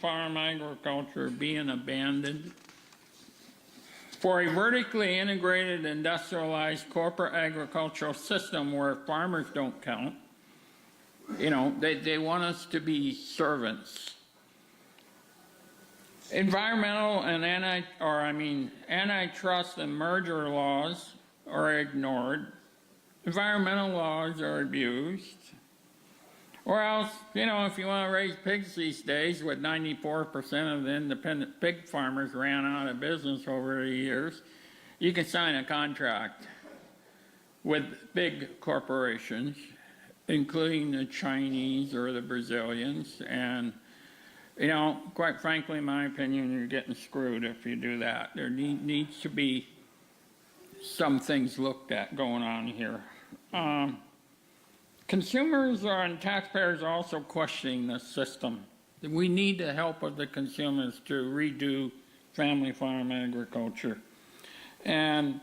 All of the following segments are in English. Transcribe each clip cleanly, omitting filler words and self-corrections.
farm agriculture being abandoned. For a vertically integrated, industrialized corporate agricultural system where farmers don't count, you know, they want us to be servants. Environmental and antitrust and merger laws are ignored. Environmental laws are abused. Or else, you know, if you want to raise pigs these days, with 94% of the independent pig farmers ran out of business over the years, you can sign a contract with big corporations, including the Chinese or the Brazilians, and, you know, quite frankly, in my opinion, you're getting screwed if you do that. There needs to be some things looked at going on here. Consumers and taxpayers are also questioning the system. We need the help of the consumers to redo family farm agriculture. And,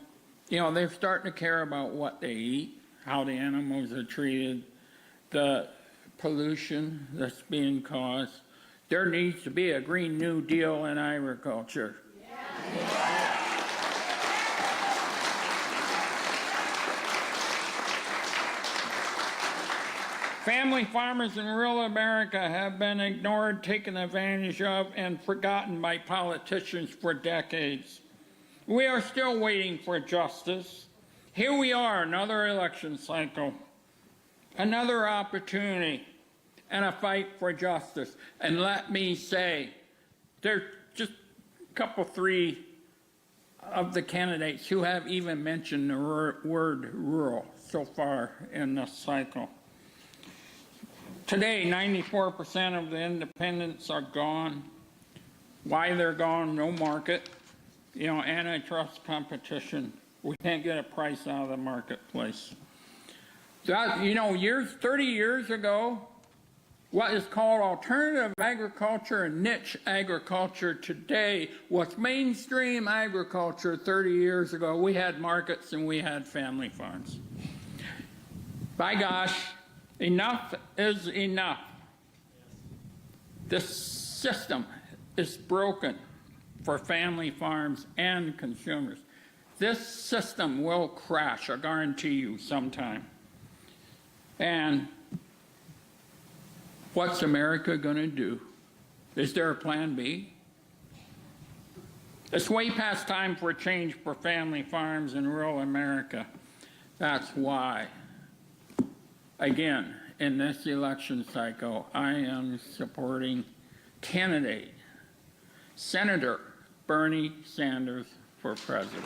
you know, they're starting to care about what they eat, how the animals are treated, the pollution that's being caused. There needs to be a Green New Deal in agriculture. Family farmers in rural America have been ignored, taken advantage of, and forgotten by politicians for decades. We are still waiting for justice. Here we are, another election cycle, another opportunity, and a fight for justice. And let me say, there's just a couple, three of the candidates who have even mentioned the word rural so far in this cycle. Today, 94% of the independents are gone. Why they're gone, no market. You know, antitrust competition. We can't get a price out of the marketplace. That, you know, 30 years ago, what is called alternative agriculture and niche agriculture today was mainstream agriculture 30 years ago. We had markets and we had family farms. By gosh, enough is enough. This system is broken for family farms and consumers. This system will crash, I guarantee you, sometime. And what's America going to do? Is there a plan B? It's way past time for a change for family farms in rural America. That's why, again, in this election cycle, I am supporting candidate Senator Bernie Sanders for president.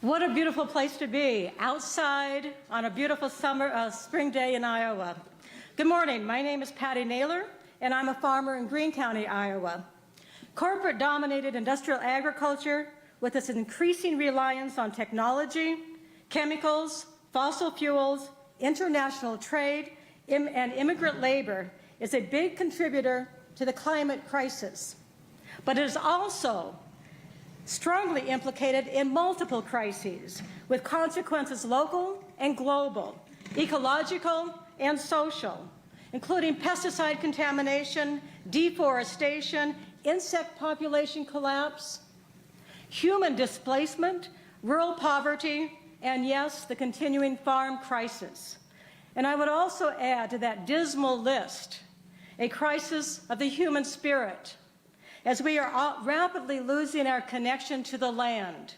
What a beautiful place to be, outside on a beautiful spring day in Iowa. Good morning, my name is Patty Naylor, and I'm a farmer in Greene County, Iowa. Corporate-dominated industrial agriculture, with its increasing reliance on technology, chemicals, fossil fuels, international trade, and immigrant labor, is a big contributor to the climate crisis. But it is also strongly implicated in multiple crises, with consequences local and global, ecological and social, including pesticide contamination, deforestation, insect population collapse, human displacement, rural poverty, and yes, the continuing farm crisis. And I would also add to that dismal list a crisis of the human spirit, as we are rapidly losing our connection to the land,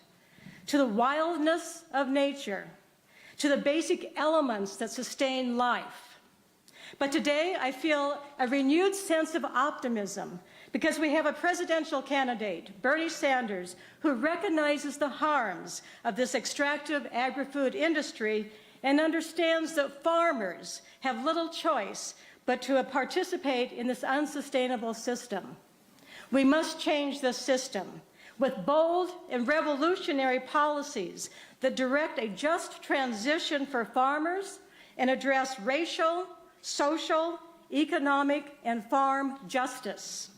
to the wildness of nature, to the basic elements that sustain life. But today I feel a renewed sense of optimism because we have a presidential candidate, Bernie Sanders, who recognizes the harms of this extractive agri-food industry and understands that farmers have little choice but to participate in this unsustainable system. We must change this system with bold and revolutionary policies that direct a just transition for farmers and address racial, social, economic, and farm justice.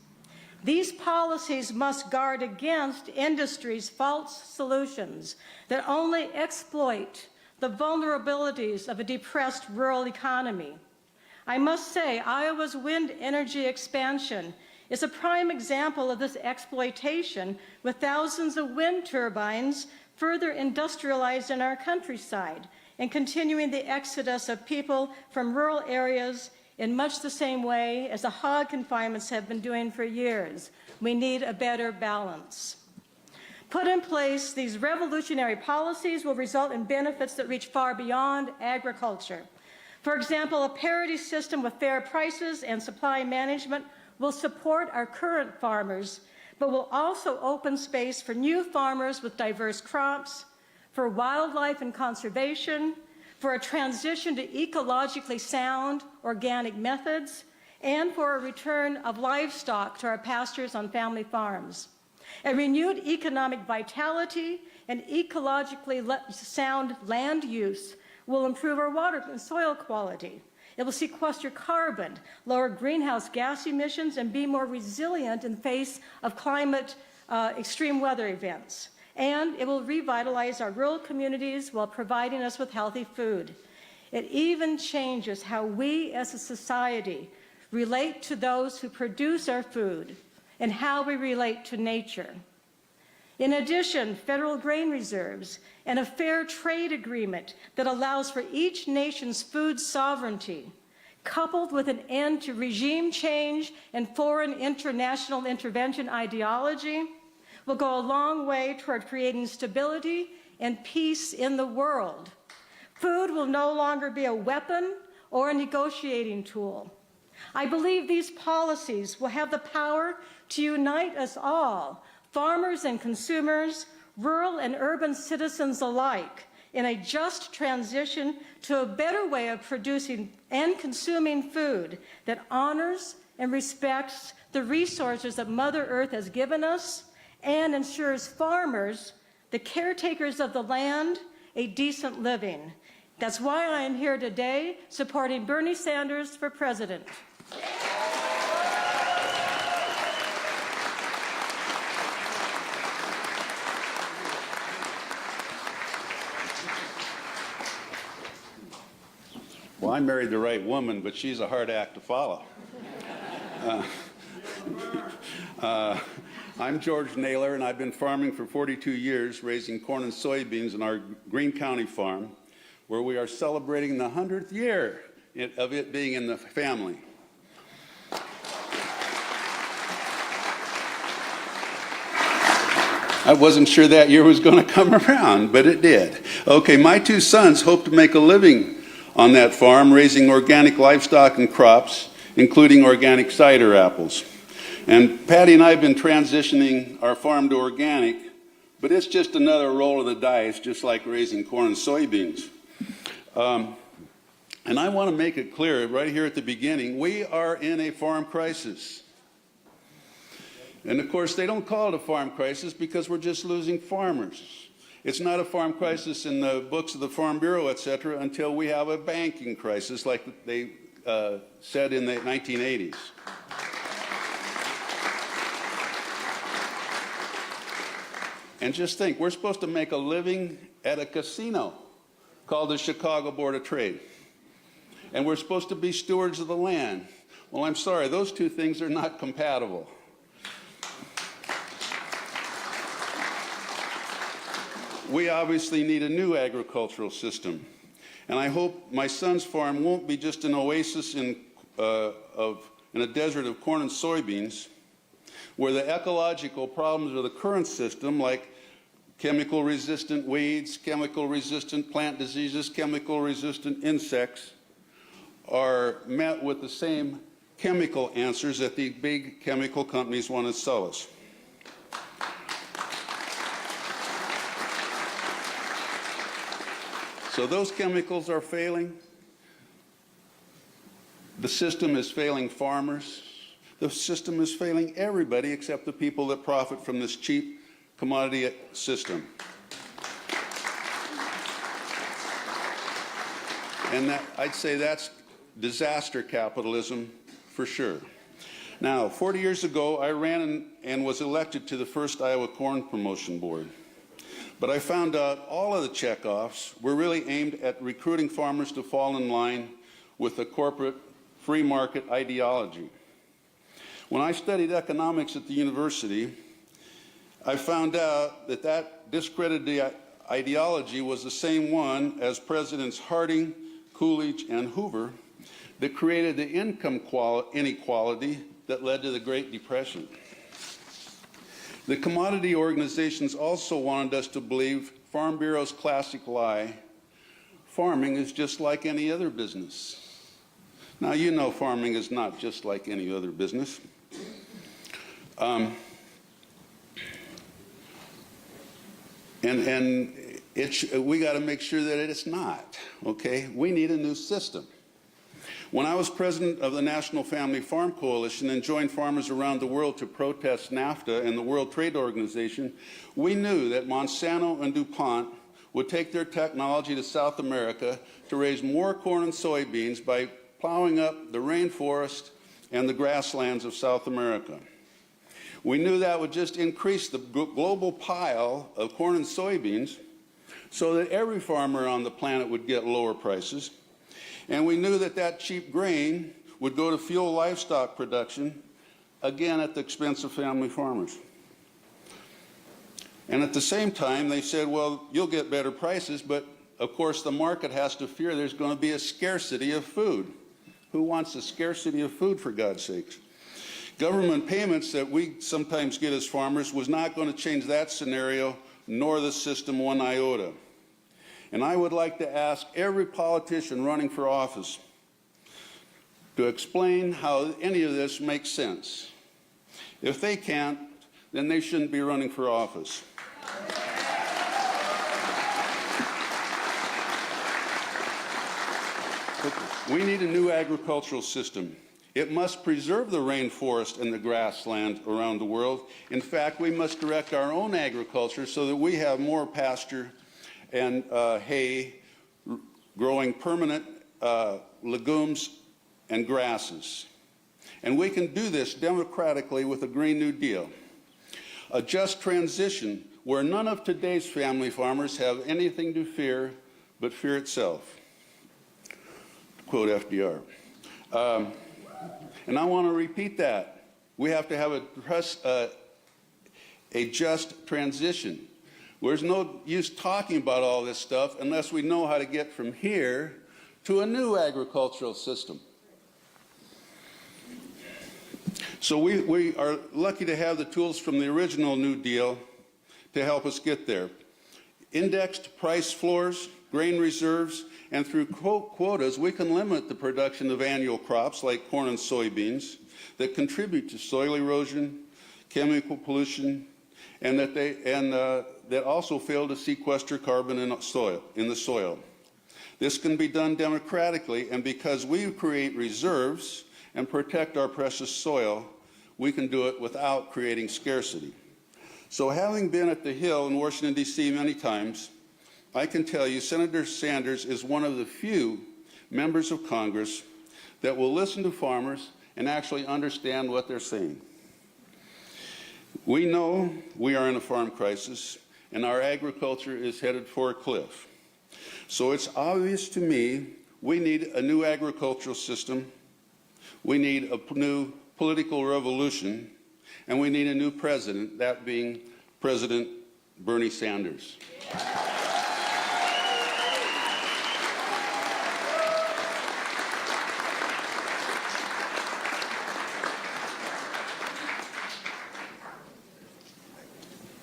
These policies must guard against industry's false solutions that only exploit the vulnerabilities of a depressed rural economy. I must say, Iowa's wind energy expansion is a prime example of this exploitation, with thousands of wind turbines further industrialized in our countryside and continuing the exodus of people from rural areas in much the same way as the hog confinements have been doing for years. We need a better balance. Put in place, these revolutionary policies will result in benefits that reach far beyond agriculture. For example, a parity system with fair prices and supply management will support our current farmers, but will also open space for new farmers with diverse crops, for wildlife and conservation, for a transition to ecologically sound organic methods, and for a return of livestock to our pastures on family farms. A renewed economic vitality and ecologically sound land use will improve our water and soil quality. It will sequester carbon, lower greenhouse gas emissions, and be more resilient in the face of climate extreme weather events. And it will revitalize our rural communities while providing us with healthy food. It even changes how we as a society relate to those who produce our food and how we relate to nature. In addition, federal grain reserves and a fair trade agreement that allows for each nation's food sovereignty, coupled with an end to regime change and foreign international intervention ideology, will go a long way toward creating stability and peace in the world. Food will no longer be a weapon or a negotiating tool. I believe these policies will have the power to unite us all, farmers and consumers, rural and urban citizens alike, in a just transition to a better way of producing and consuming food that honors and respects the resources that Mother Earth has given us and ensures farmers, the caretakers of the land, a decent living. That's why I am here today supporting Bernie Sanders for president. Well, I married the right woman, but she's a hard act to follow. I'm George Naylor, and I've been farming for 42 years, raising corn and soybeans in our Greene County farm, where we are celebrating the 100th year of it being in the family. I wasn't sure that year was going to come around, but it did. Okay, my two sons hope to make a living on that farm, raising organic livestock and crops, including organic cider apples. And Patty and I have been transitioning our farm to organic, but it's just another roll of the dice, just like raising corn and soybeans. And I want to make it clear right here at the beginning, we are in a farm crisis. And of course, they don't call it a farm crisis because we're just losing farmers. It's not a farm crisis in the books of the Farm Bureau, et cetera, until we have a banking crisis like they said in the 1980s. And just think, we're supposed to make a living at a casino called the Chicago Board of Trade. And we're supposed to be stewards of the land. Well, I'm sorry, those two things are not compatible. We obviously need a new agricultural system. And I hope my son's farm won't be just an oasis in a desert of corn and soybeans, where the ecological problems of the current system, like chemical-resistant weeds, chemical-resistant plant diseases, chemical-resistant insects, are met with the same chemical answers that the big chemical companies want to sell us. So those chemicals are failing. The system is failing farmers. The system is failing everybody except the people that profit from this cheap commodity system. And I'd say that's disaster capitalism for sure. Now, 40 years ago, I ran and was elected to the first Iowa Corn Promotion Board. But I found out all of the checkoffs were really aimed at recruiting farmers to fall in line with the corporate free market ideology. When I studied economics at the university, I found out that that discredited ideology was the same one as Presidents Harding, Coolidge, and Hoover that created the income inequality that led to the Great Depression. The commodity organizations also wanted us to believe Farm Bureau's classic lie: farming is just like any other business. Now, you know farming is not just like any other business. We got to make sure that it's not, okay? We need a new system. When I was president of the National Family Farm Coalition and joined farmers around the world to protest NAFTA and the World Trade Organization, we knew that Monsanto and DuPont would take their technology to South America to raise more corn and soybeans by plowing up the rainforest and the grasslands of South America. We knew that would just increase the global pile of corn and soybeans so that every farmer on the planet would get lower prices. And we knew that that cheap grain would go to fuel livestock production, again at the expense of family farmers. And at the same time, they said, well, you'll get better prices, but of course the market has to fear there's going to be a scarcity of food. Who wants a scarcity of food, for God's sakes? Government payments that we sometimes get as farmers was not going to change that scenario, nor the system one iota. And I would like to ask every politician running for office to explain how any of this makes sense. If they can't, then they shouldn't be running for office. We need a new agricultural system. It must preserve the rainforest and the grassland around the world. In fact, we must direct our own agriculture so that we have more pasture and hay, growing permanent legumes and grasses. And we can do this democratically with a Green New Deal. A just transition where none of today's family farmers have anything to fear but fear itself. To quote FDR. And I want to repeat that. We have to have a just transition. There's no use talking about all this stuff unless we know how to get from here to a new agricultural system. So we are lucky to have the tools from the original New Deal to help us get there. Indexed price floors, grain reserves, and through quotas, we can limit the production of annual crops like corn and soybeans that contribute to soil erosion, chemical pollution, and that also fail to sequester carbon in the soil. This can be done democratically, and because we create reserves and protect our precious soil, we can do it without creating scarcity. So having been at the Hill in Washington, D.C. many times, I can tell you Senator Sanders is one of the few members of Congress that will listen to farmers and actually understand what they're saying. We know we are in a farm crisis and our agriculture is headed for a cliff. So it's obvious to me we need a new agricultural system, we need a new political revolution, and we need a new president, that being President Bernie Sanders.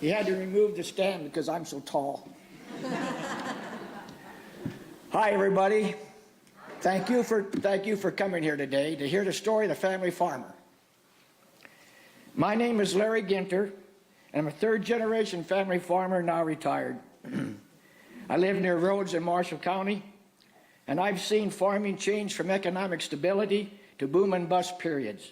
He had to remove the stand because I'm so tall. Hi, everybody. Thank you for coming here today to hear the story of the family farmer. My name is Larry Ginter, and I'm a third-generation family farmer, now retired. I live near Rhodes in Marshall County, and I've seen farming change from economic stability to boom and bust periods.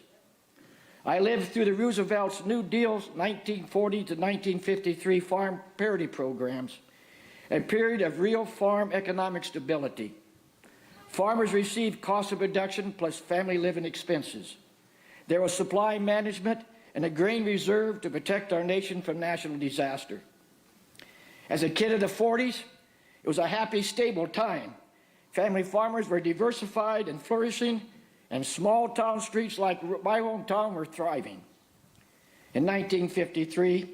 I lived through the Roosevelt's New Deal's 1940 to 1953 farm parity programs, a period of real farm economic stability. Farmers received cost of production plus family living expenses. There was supply management and a grain reserve to protect our nation from national disaster. As a kid of the 40s, it was a happy, stable time. Family farmers were diversified and flourishing, and small town streets like my hometown were thriving. In 1953,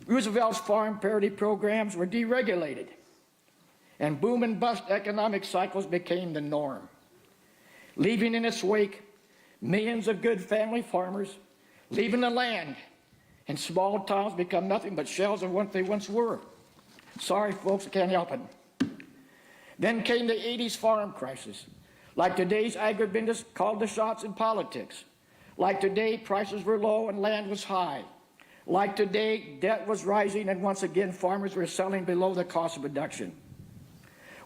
Roosevelt's farm parity programs were deregulated, and boom and bust economic cycles became the norm, leaving in its wake millions of good family farmers leaving the land, and small towns become nothing but shells of what they once were. Sorry, folks, I can't help it. Then came the 80s farm crisis. Like today's agribusiness called the shots in politics. Like today, prices were low and land was high. Like today, debt was rising, and once again, farmers were selling below the cost of production.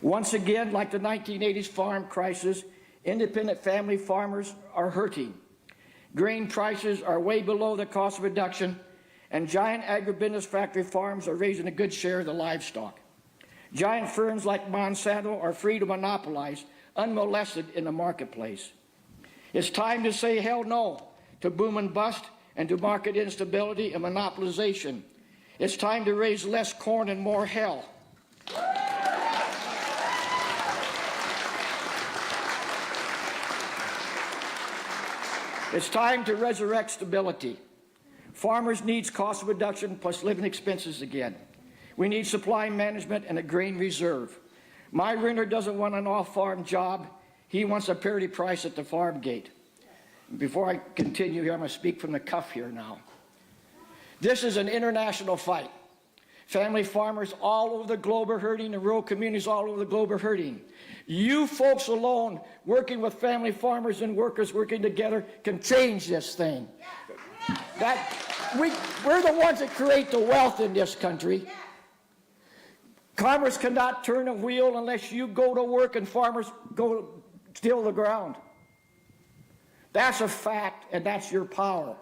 Once again, like the 1980s farm crisis, independent family farmers are hurting. Grain prices are way below the cost of production, and giant agribusiness factory farms are raising a good share of the livestock. Giant firms like Monsanto are free to monopolize, unmolested in the marketplace. It's time to say hell no to boom and bust and to market instability and monopolization. It's time to raise less corn and more hell. It's time to resurrect stability. Farmers need cost reduction plus living expenses again. We need supply management and a grain reserve. My renter doesn't want an off-farm job. He wants a parity price at the farm gate. Before I continue here, I'm going to speak from the cuff here now. This is an international fight. Family farmers all over the globe are hurting, and rural communities all over the globe are hurting. You folks alone, working with family farmers and workers working together, can change this thing. We're the ones that create the wealth in this country. Commerce cannot turn a wheel unless you go to work and farmers go till the ground. That's a fact, and that's your power.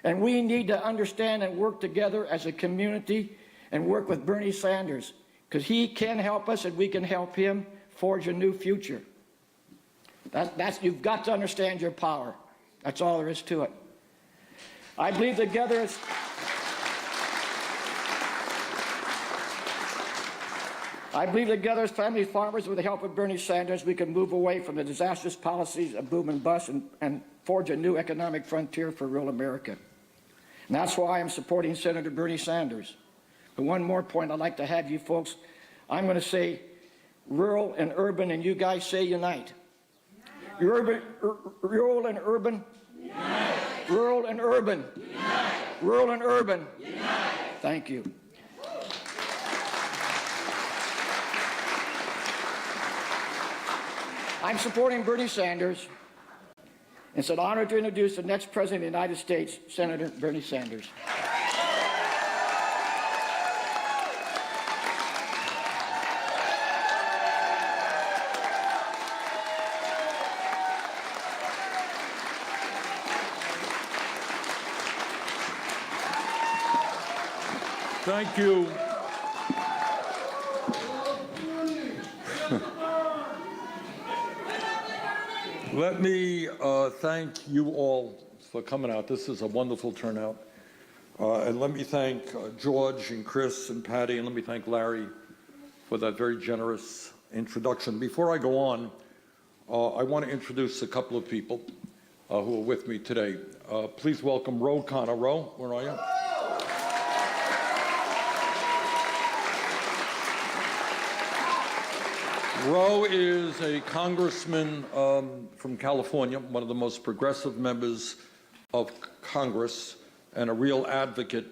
And we need to understand and work together as a community and work with Bernie Sanders, because he can help us and we can help him forge a new future. You've got to understand your power. That's all there is to it. I believe together as family farmers, with the help of Bernie Sanders, we can move away from the disastrous policies of boom and bust and forge a new economic frontier for rural America. And that's why I'm supporting Senator Bernie Sanders. But one more point I'd like to have you folks. I'm going to say rural and urban, and you guys say unite. Rural and urban. Unite. Rural and urban. Unite. Rural and urban. Unite. Thank you. I'm supporting Bernie Sanders. It's an honor to introduce the next President of the United States, Senator Bernie Sanders. Thank you. Let me thank you all for coming out. This is a wonderful turnout. And let me thank George and Chris and Patty, and let me thank Larry for that very generous introduction. Before I go on, I want to introduce a couple of people who are with me today. Please welcome Ro Khanna. Ro, where are you? Ro is a congressman from California, one of the most progressive members of Congress, and a real advocate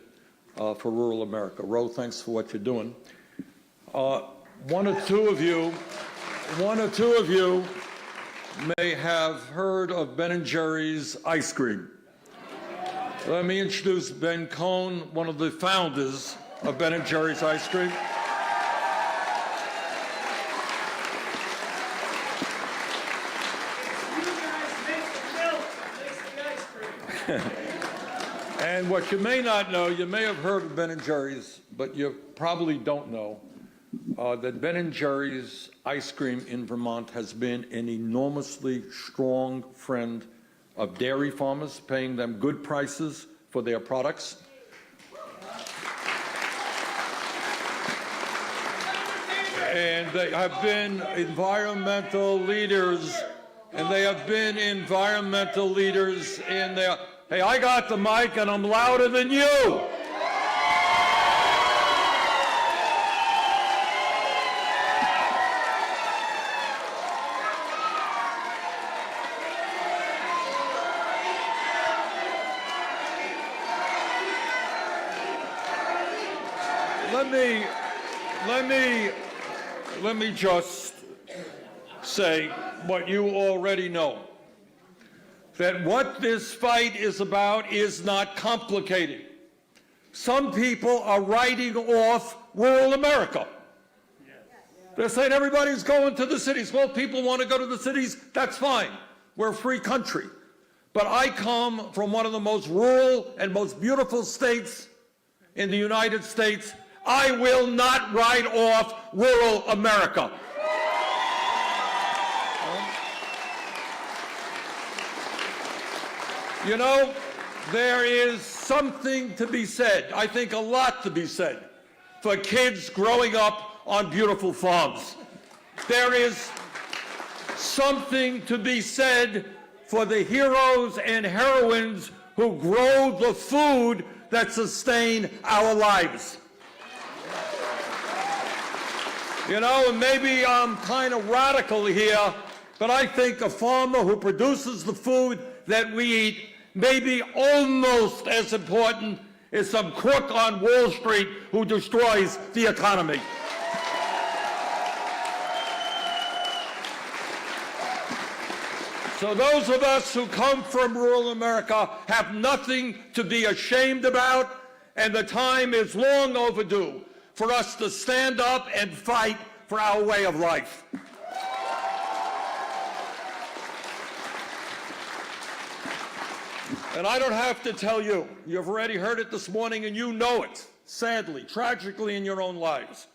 for rural America. Ro, thanks for what you're doing. One or two of you may have heard of Ben & Jerry's ice cream. Let me introduce Ben Cohn, one of the founders of Ben & Jerry's ice cream. And what you may not know, you may have heard of Ben & Jerry's, but you probably don't know that Ben & Jerry's ice cream in Vermont has been an enormously strong friend of dairy farmers, paying them good prices for their products. And they have been environmental leaders, in their, hey, I got the mic and I'm louder than you. Let me just say what you already know, that what this fight is about is not complicated. Some people are writing off rural America. They're saying everybody's going to the cities. Well, people want to go to the cities, that's fine. We're a free country. But I come from one of the most rural and most beautiful states in the United States. I will not write off rural America. You know, there is something to be said, I think a lot to be said, for kids growing up on beautiful farms. There is something to be said for the heroes and heroines who grow the food that sustain our lives. You know, and maybe I'm kind of radical here, but I think a farmer who produces the food that we eat may be almost as important as some crook on Wall Street who destroys the economy. So those of us who come from rural America have nothing to be ashamed about, and the time is long overdue for us to stand up and fight for our way of life. And I don't have to tell you, you've already heard it this morning and you know it, sadly, tragically in your own lives,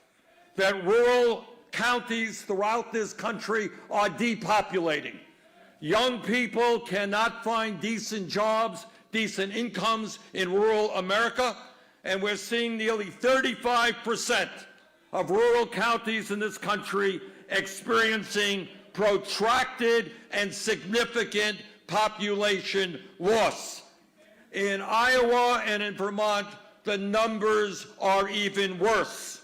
that rural counties throughout this country are depopulating. Young people cannot find decent jobs, decent incomes in rural America, and we're seeing nearly 35% of rural counties in this country experiencing protracted and significant population loss. In Iowa and in Vermont, the numbers are even worse.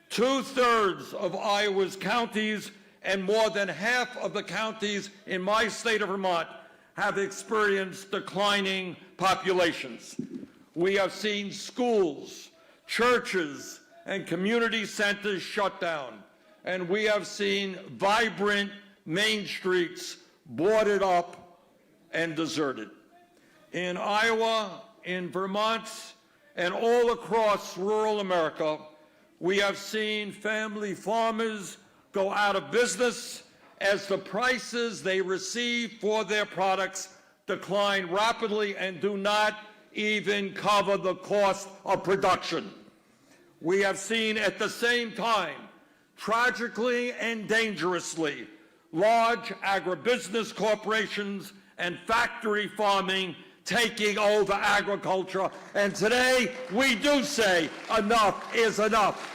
2/3 of Iowa's counties and more than half of the counties in my state of Vermont have experienced declining populations. We have seen schools, churches, and community centers shut down, and we have seen vibrant main streets boarded up and deserted. In Iowa, in Vermont, and all across rural America, we have seen family farmers go out of business as the prices they receive for their products decline rapidly and do not even cover the cost of production. We have seen at the same time, tragically and dangerously, large agribusiness corporations and factory farming taking over agriculture. And today, we do say enough is enough.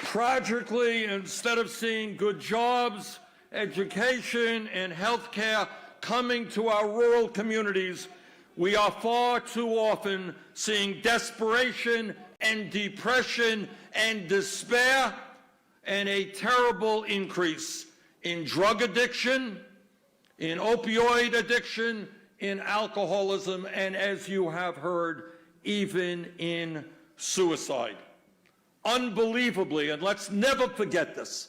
Tragically, instead of seeing good jobs, education, and health care coming to our rural communities, we are far too often seeing desperation and depression and despair and a terrible increase in drug addiction, in opioid addiction, in alcoholism, and as you have heard, even in suicide. Unbelievably, and let's never forget this,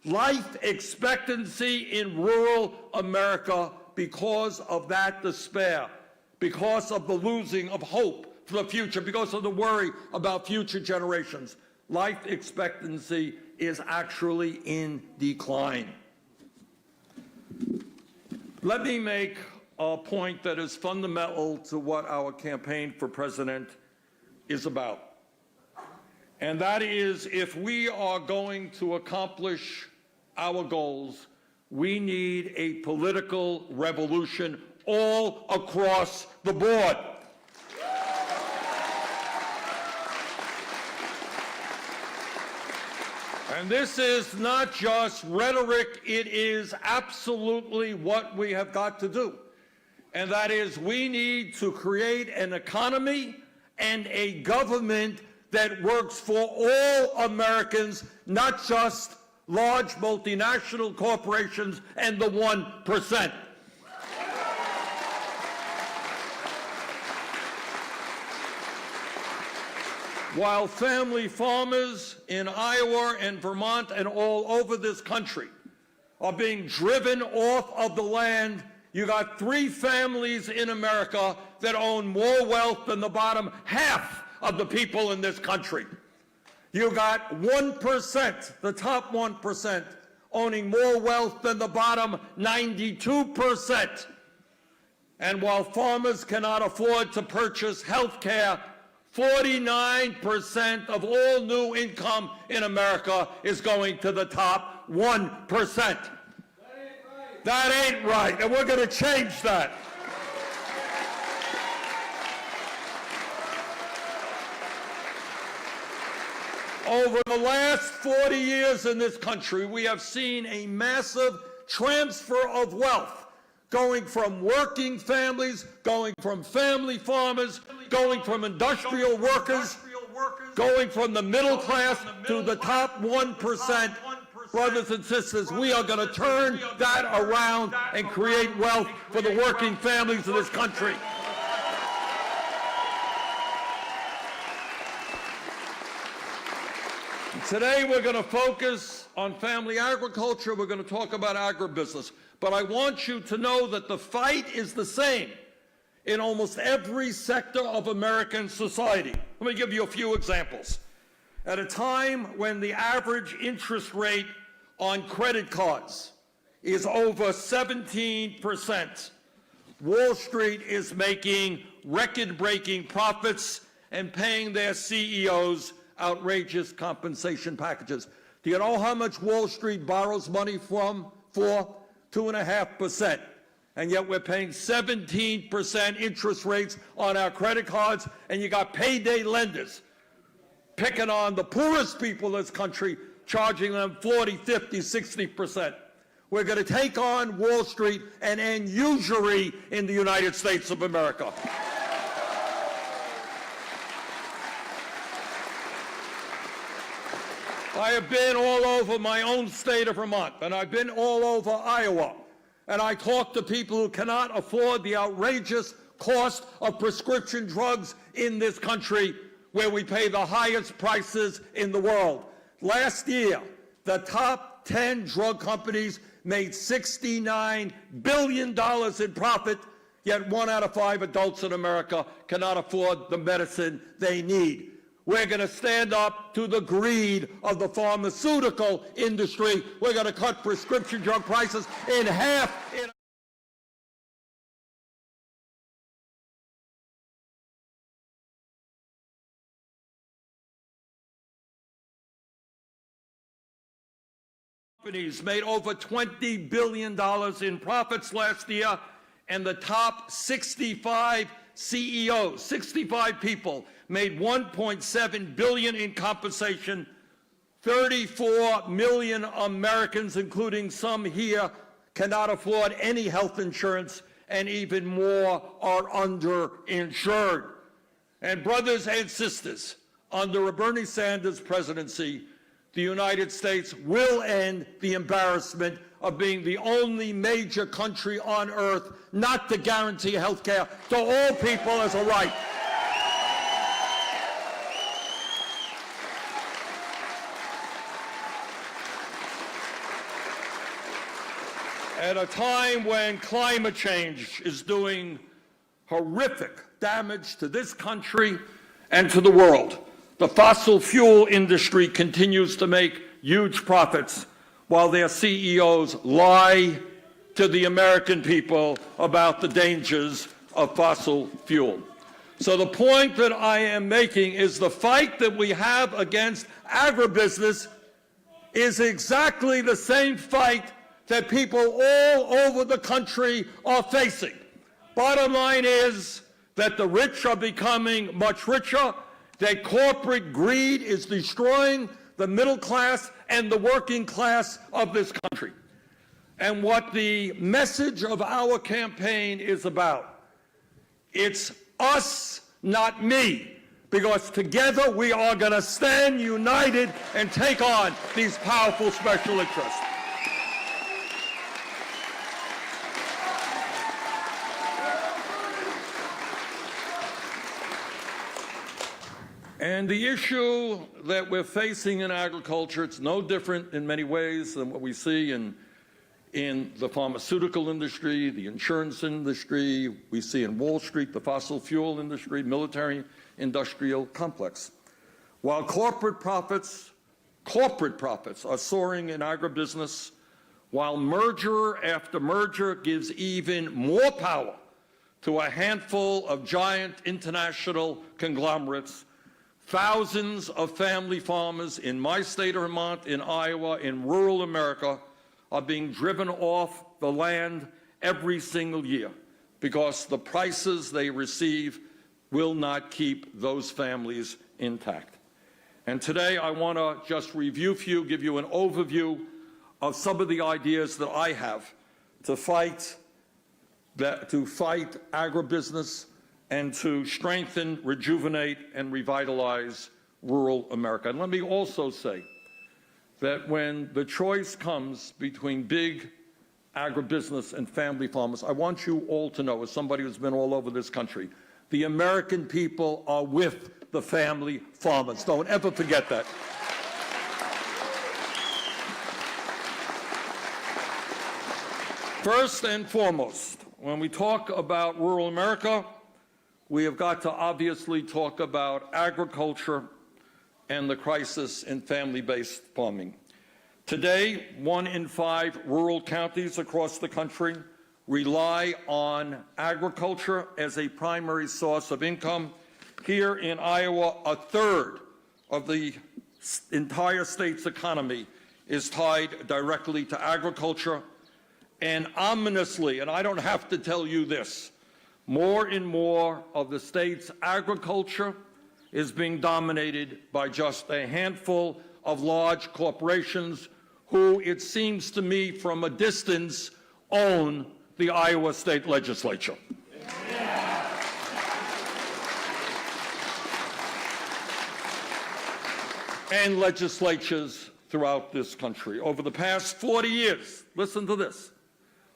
life expectancy in rural America, because of that despair, because of the losing of hope for the future, because of the worry about future generations, life expectancy is actually in decline. Let me make a point that is fundamental to what our campaign for president is about. And that is, if we are going to accomplish our goals, we need a political revolution all across the board. And this is not just rhetoric, it is absolutely what we have got to do. And that is, we need to create an economy and a government that works for all Americans, not just large multinational corporations and the 1%. While family farmers in Iowa and Vermont and all over this country are being driven off of the land, you got 3 families in America that own more wealth than the bottom half of the people in this country. You got 1%, the top 1%, owning more wealth than the bottom 92%. And while farmers cannot afford to purchase health care, 49% of all new income in America is going to the top 1%. That ain't right, and we're going to change that. Over the last 40 years in this country, we have seen a massive transfer of wealth going from working families, going from family farmers, going from industrial workers, going from the middle class to the top 1%. Brothers and sisters, we are going to turn that around and create wealth for the working families of this country. Today we're going to focus on family agriculture. We're going to talk about agribusiness. But I want you to know that the fight is the same in almost every sector of American society. Let me give you a few examples. At a time when the average interest rate on credit cards is over 17%, Wall Street is making record-breaking profits and paying their CEOs outrageous compensation packages. Do you know how much Wall Street borrows money for? 2.5%. And yet we're paying 17% interest rates on our credit cards, and you got payday lenders picking on the poorest people in this country, charging them 40, 50, 60%. We're going to take on Wall Street and end usury in the United States of America. I have been all over my own state of Vermont, and I've been all over Iowa, and I talk to people who cannot afford the outrageous cost of prescription drugs in this country, where we pay the highest prices in the world. Last year, the top 10 drug companies made $69 billion in profit, yet 1 out of 5 adults in America cannot afford the medicine they need. We're going to stand up to the greed of the pharmaceutical industry. We're going to cut prescription drug prices in half. Companies made over $20 billion in profits last year, and the top 65 CEOs, 65 people, made $1.7 billion in compensation. 34 million Americans, including some here, cannot afford any health insurance, and even more are underinsured. And brothers and sisters, under a Bernie Sanders presidency, the United States will end the embarrassment of being the only major country on earth not to guarantee health care to all people as a right. At a time when climate change is doing horrific damage to this country and to the world, the fossil fuel industry continues to make huge profits while their CEOs lie to the American people about the dangers of fossil fuel. So the point that I am making is the fight that we have against agribusiness is exactly the same fight that people all over the country are facing. Bottom line is that the rich are becoming much richer, that corporate greed is destroying the middle class and the working class of this country. And what the message of our campaign is about, it's us, not me, because together we are going to stand united and take on these powerful special interests. And the issue that we're facing in agriculture, it's no different in many ways than what we see in the pharmaceutical industry, the insurance industry, we see in Wall Street, the fossil fuel industry, military industrial complex. While corporate profits are soaring in agribusiness, while merger after merger gives even more power to a handful of giant international conglomerates, thousands of family farmers in my state of Vermont, in Iowa, in rural America are being driven off the land every single year because the prices they receive will not keep those families intact. And today I want to just review for you, give you an overview of some of the ideas that I have to fight agribusiness and to strengthen, rejuvenate, and revitalize rural America. And let me also say that when the choice comes between big agribusiness and family farmers, I want you all to know, as somebody who's been all over this country, the American people are with the family farmers. Don't ever forget that. First and foremost, when we talk about rural America, we have got to obviously talk about agriculture and the crisis in family-based farming. Today, 1 in 5 rural counties across the country rely on agriculture as a primary source of income. Here in Iowa, a third of the entire state's economy is tied directly to agriculture. And ominously, and I don't have to tell you this, more and more of the state's agriculture is being dominated by just a handful of large corporations who, it seems to me from a distance, own the Iowa State Legislature. And legislatures throughout this country. Over the past 40 years, listen to this,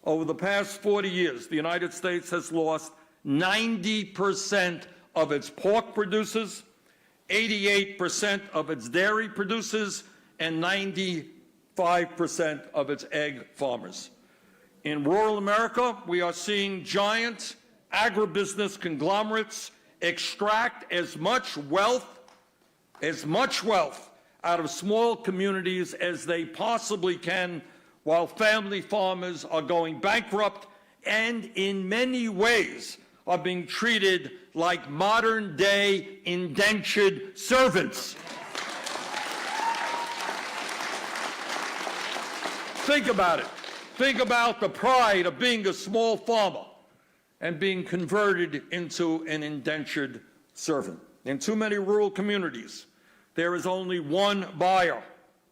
over the past 40 years, the United States has lost 90% of its pork producers, 88% of its dairy producers, and 95% of its egg farmers. In rural America, we are seeing giant agribusiness conglomerates extract as much wealth out of small communities as they possibly can, while family farmers are going bankrupt and in many ways are being treated like modern-day indentured servants. Think about it. Think about the pride of being a small farmer and being converted into an indentured servant. In too many rural communities, there is only one buyer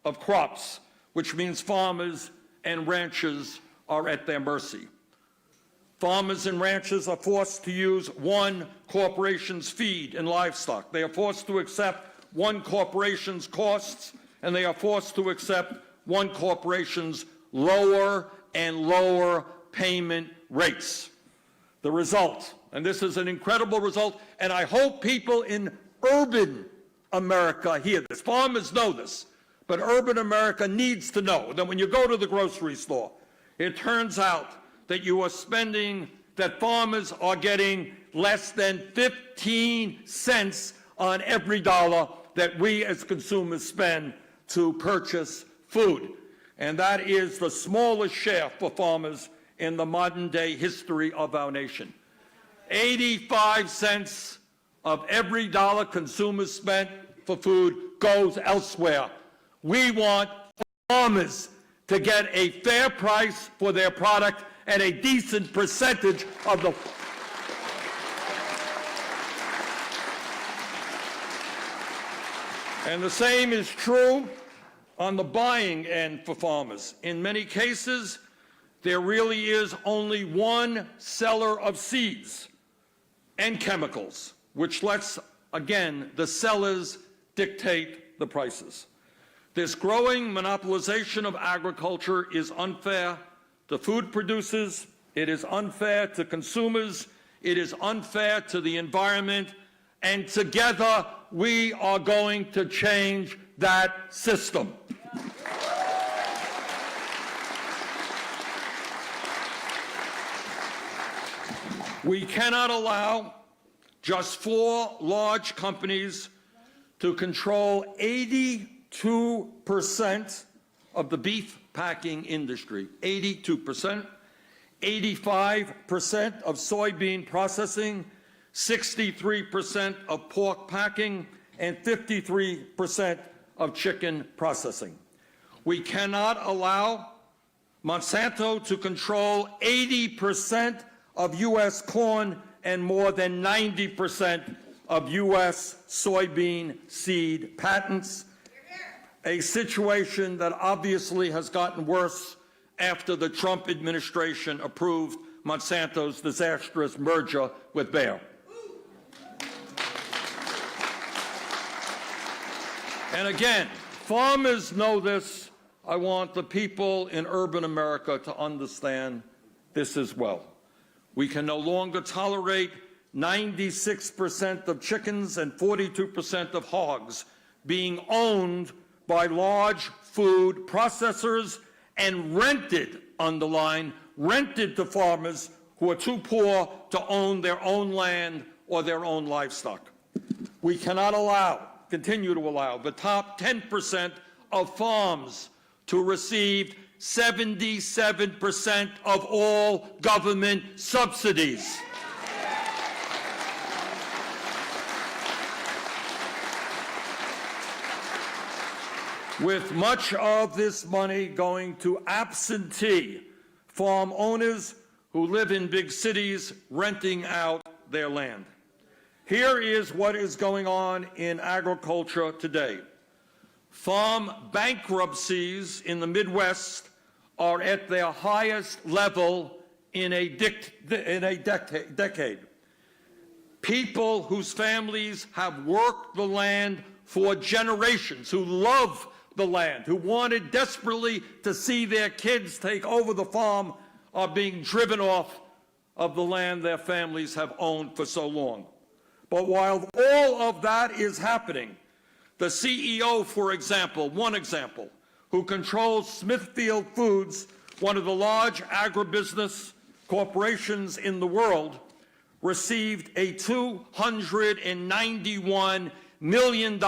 of crops, which means farmers and ranchers are at their mercy. Farmers and ranchers are forced to use one corporation's feed and livestock. They are forced to accept one corporation's costs, and they are forced to accept one corporation's lower and lower payment rates. The result, and this is an incredible result, and I hope people in urban America hear this. Farmers know this, but urban America needs to know that when you go to the grocery store, it turns out that you are spending, that farmers are getting less than 15 cents on every dollar that we as consumers spend to purchase food. And that is the smallest share for farmers in the modern day history of our nation. 85 cents of every dollar consumers spent for food goes elsewhere. We want farmers to get a fair price for their product and a decent percentage of the... And the same is true on the buying end for farmers. In many cases, there really is only one seller of seeds and chemicals, which lets, again, the sellers dictate the prices. This growing monopolization of agriculture is unfair to food producers, it is unfair to consumers, it is unfair to the environment, and together we are going to change that system. We cannot allow just 4 large companies to control 82% of the beef packing industry, 82%, 85% of soybean processing, 63% of pork packing, and 53% of chicken processing. We cannot allow Monsanto to control 80% of U.S. corn and more than 90% of U.S. soybean seed patents, a situation that obviously has gotten worse after the Trump administration approved Monsanto's disastrous merger with Bayer. And again, farmers know this. I want the people in urban America to understand this as well. We can no longer tolerate 96% of chickens and 42% of hogs being owned by large food processors and rented, underline, rented to farmers who are too poor to own their own land or their own livestock. We cannot continue to allow the top 10% of farms to receive 77% of all government subsidies. With much of this money going to absentee farm owners who live in big cities renting out their land. Here is what is going on in agriculture today. Farm bankruptcies in the Midwest are at their highest level in a decade. People whose families have worked the land for generations, who love the land, who wanted desperately to see their kids take over the farm, are being driven off of the land their families have owned for so long. But while all of that is happening, the CEO, for example, one example, who controls Smithfield Foods, one of the large agribusiness corporations in the world, received a $291 million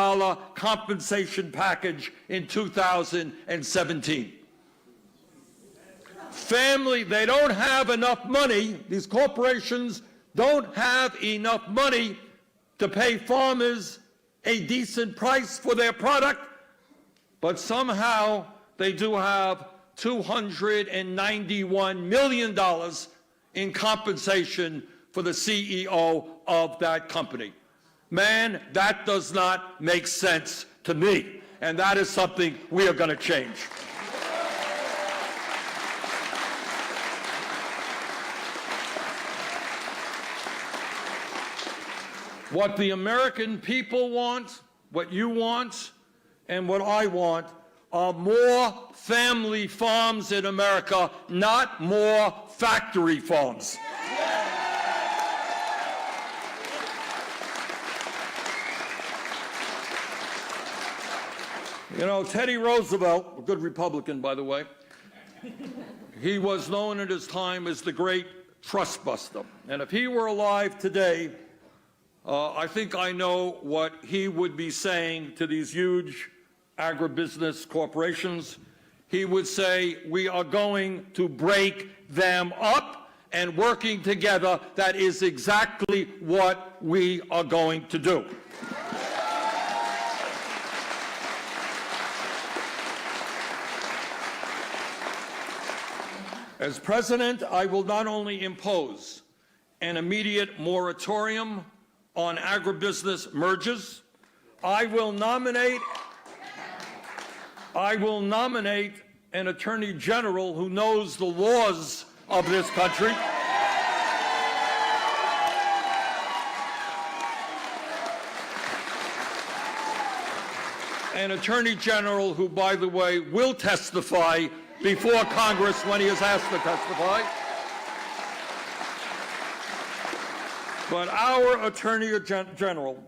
compensation package in 2017. They don't have enough money, these corporations don't have enough money to pay farmers a decent price for their product, but somehow they do have $291 million in compensation for the CEO of that company. Man, that does not make sense to me, and that is something we are going to change. What the American people want, what you want, and what I want are more family farms in America, not more factory farms. You know, Teddy Roosevelt, a good Republican, by the way, he was known at his time as the great trust buster. And if he were alive today, I think I know what he would be saying to these huge agribusiness corporations. He would say, we are going to break them up and working together, that is exactly what we are going to do. As president, I will not only impose an immediate moratorium on agribusiness mergers, I will nominate an attorney general who knows the laws of this country. An attorney general who, by the way, will testify before Congress when he is asked to testify. But our attorney general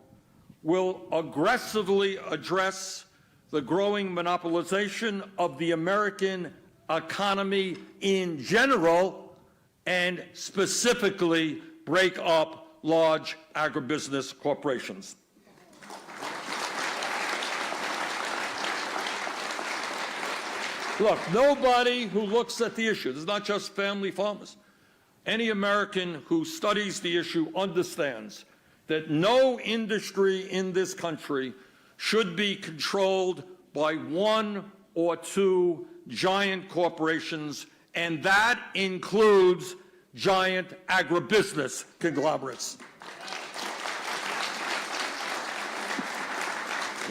will aggressively address the growing monopolization of the American economy in general and specifically break up large agribusiness corporations. Look, nobody who looks at the issue, this is not just family farmers, any American who studies the issue understands that no industry in this country should be controlled by one or two giant corporations, and that includes giant agribusiness conglomerates.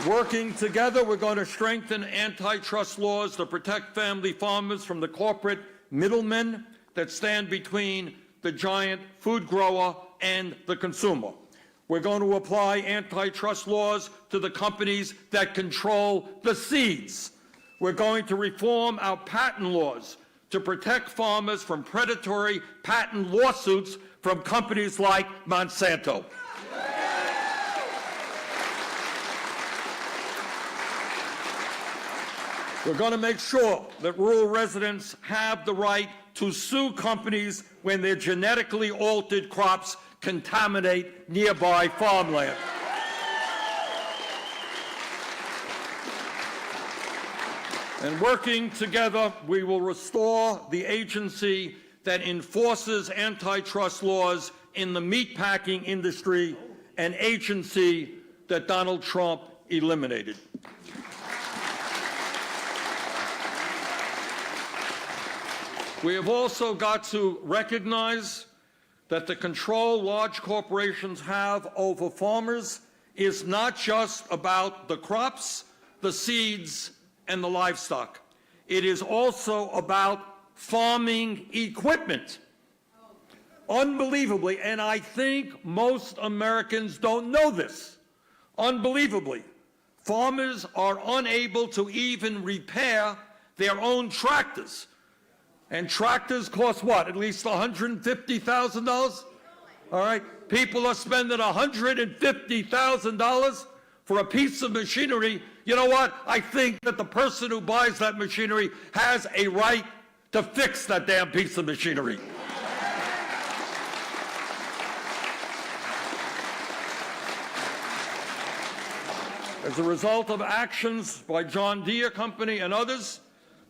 Working together, we're going to strengthen antitrust laws to protect family farmers from the corporate middlemen that stand between the giant food grower and the consumer. We're going to apply antitrust laws to the companies that control the seeds. We're going to reform our patent laws to protect farmers from predatory patent lawsuits from companies like Monsanto. We're going to make sure that rural residents have the right to sue companies when their genetically altered crops contaminate nearby farmland. And working together, we will restore the agency that enforces antitrust laws in the meatpacking industry, an agency that Donald Trump eliminated. We have also got to recognize that the control large corporations have over farmers is not just about the crops, the seeds, and the livestock. It is also about farming equipment. Unbelievably, and I think most Americans don't know this, unbelievably, farmers are unable to even repair their own tractors. And tractors cost what? At least $150,000? All right? People are spending $150,000 for a piece of machinery. You know what? I think that the person who buys that machinery has a right to fix that damn piece of machinery. As a result of actions by John Deere Company and others,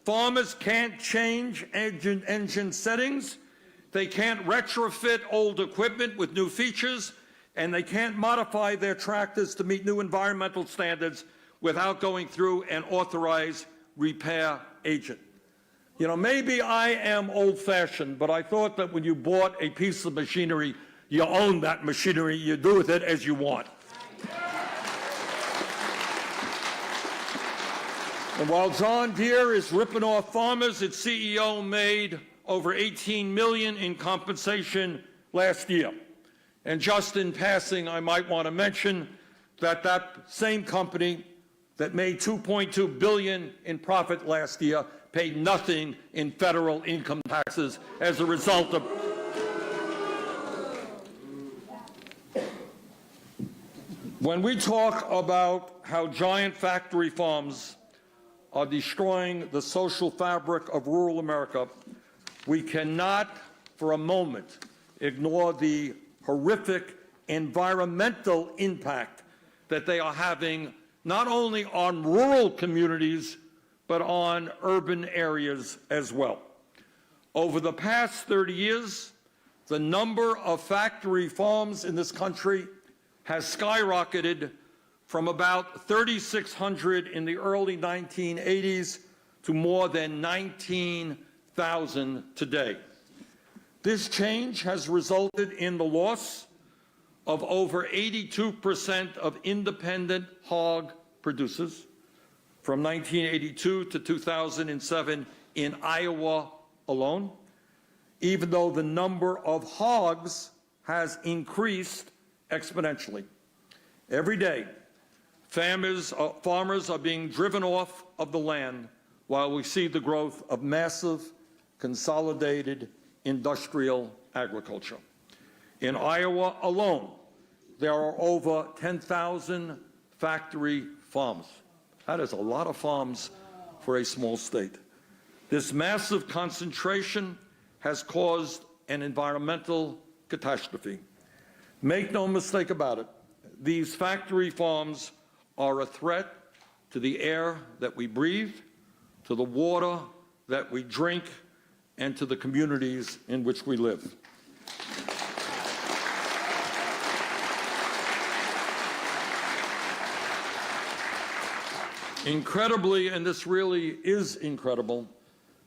farmers can't change engine settings, they can't retrofit old equipment with new features, and they can't modify their tractors to meet new environmental standards without going through an authorized repair agent. You know, maybe I am old-fashioned, but I thought that when you bought a piece of machinery, you own that machinery, you do with it as you want. And while John Deere is ripping off farmers, its CEO made over $18 million in compensation last year. And just in passing, I might want to mention that that same company that made $2.2 billion in profit last year paid nothing in federal income taxes as a result of when we talk about how giant factory farms are destroying the social fabric of rural America, we cannot for a moment ignore the horrific environmental impact that they are having not only on rural communities, but on urban areas as well. Over the past 30 years, the number of factory farms in this country has skyrocketed from about 3,600 in the early 1980s to more than 19,000 today. This change has resulted in the loss of over 82% of independent hog producers from 1982 to 2007 in Iowa alone, even though the number of hogs has increased exponentially. Every day, farmers are being driven off of the land while we see the growth of massive, consolidated industrial agriculture. In Iowa alone, there are over 10,000 factory farms. That is a lot of farms for a small state. This massive concentration has caused an environmental catastrophe. Make no mistake about it, these factory farms are a threat to the air that we breathe, to the water that we drink, and to the communities in which we live. Incredibly, and this really is incredible,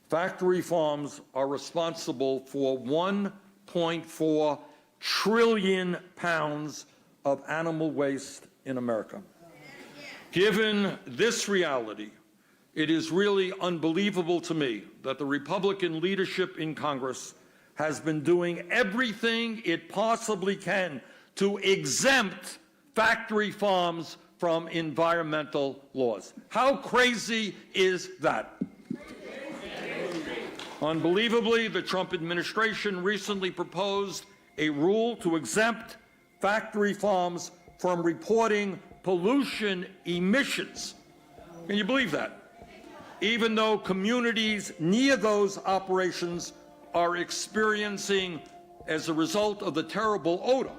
factory farms are responsible for 1.4 trillion pounds of animal waste in America. Given this reality, it is really unbelievable to me that the Republican leadership in Congress has been doing everything it possibly can to exempt factory farms from environmental laws. How crazy is that? Unbelievably, the Trump administration recently proposed a rule to exempt factory farms from reporting pollution emissions. Can you believe that? Even though communities near those operations are experiencing, as a result of the terrible odor,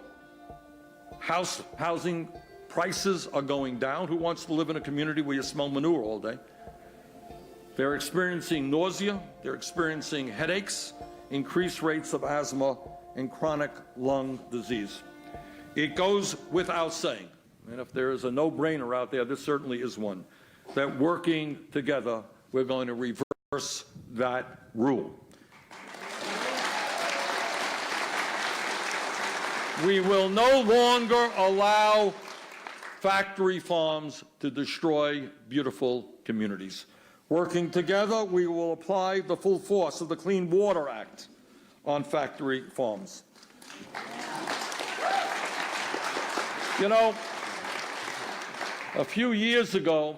housing prices are going down. Who wants to live in a community where you smell manure all day? They're experiencing nausea, they're experiencing headaches, increased rates of asthma, and chronic lung disease. It goes without saying, and if there is a no-brainer out there, this certainly is one, that working together, we're going to reverse that rule. We will no longer allow factory farms to destroy beautiful communities. Working together, we will apply the full force of the Clean Water Act on factory farms. You know, a few years ago,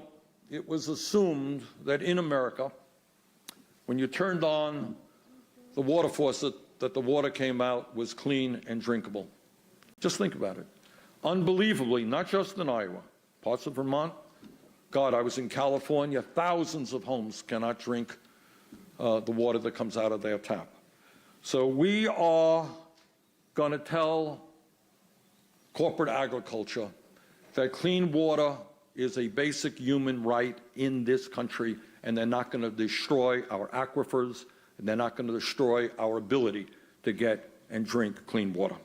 it was assumed that in America, when you turned on the water faucet, that the water came out was clean and drinkable. Just think about it. Unbelievably, not just in Iowa, parts of Vermont, God, I was in California, thousands of homes cannot drink the water that comes out of their tap. So we are going to tell corporate agriculture that clean water is a basic human right in this country, and they're not going to destroy our aquifers, and they're not going to destroy our ability to get and drink clean water.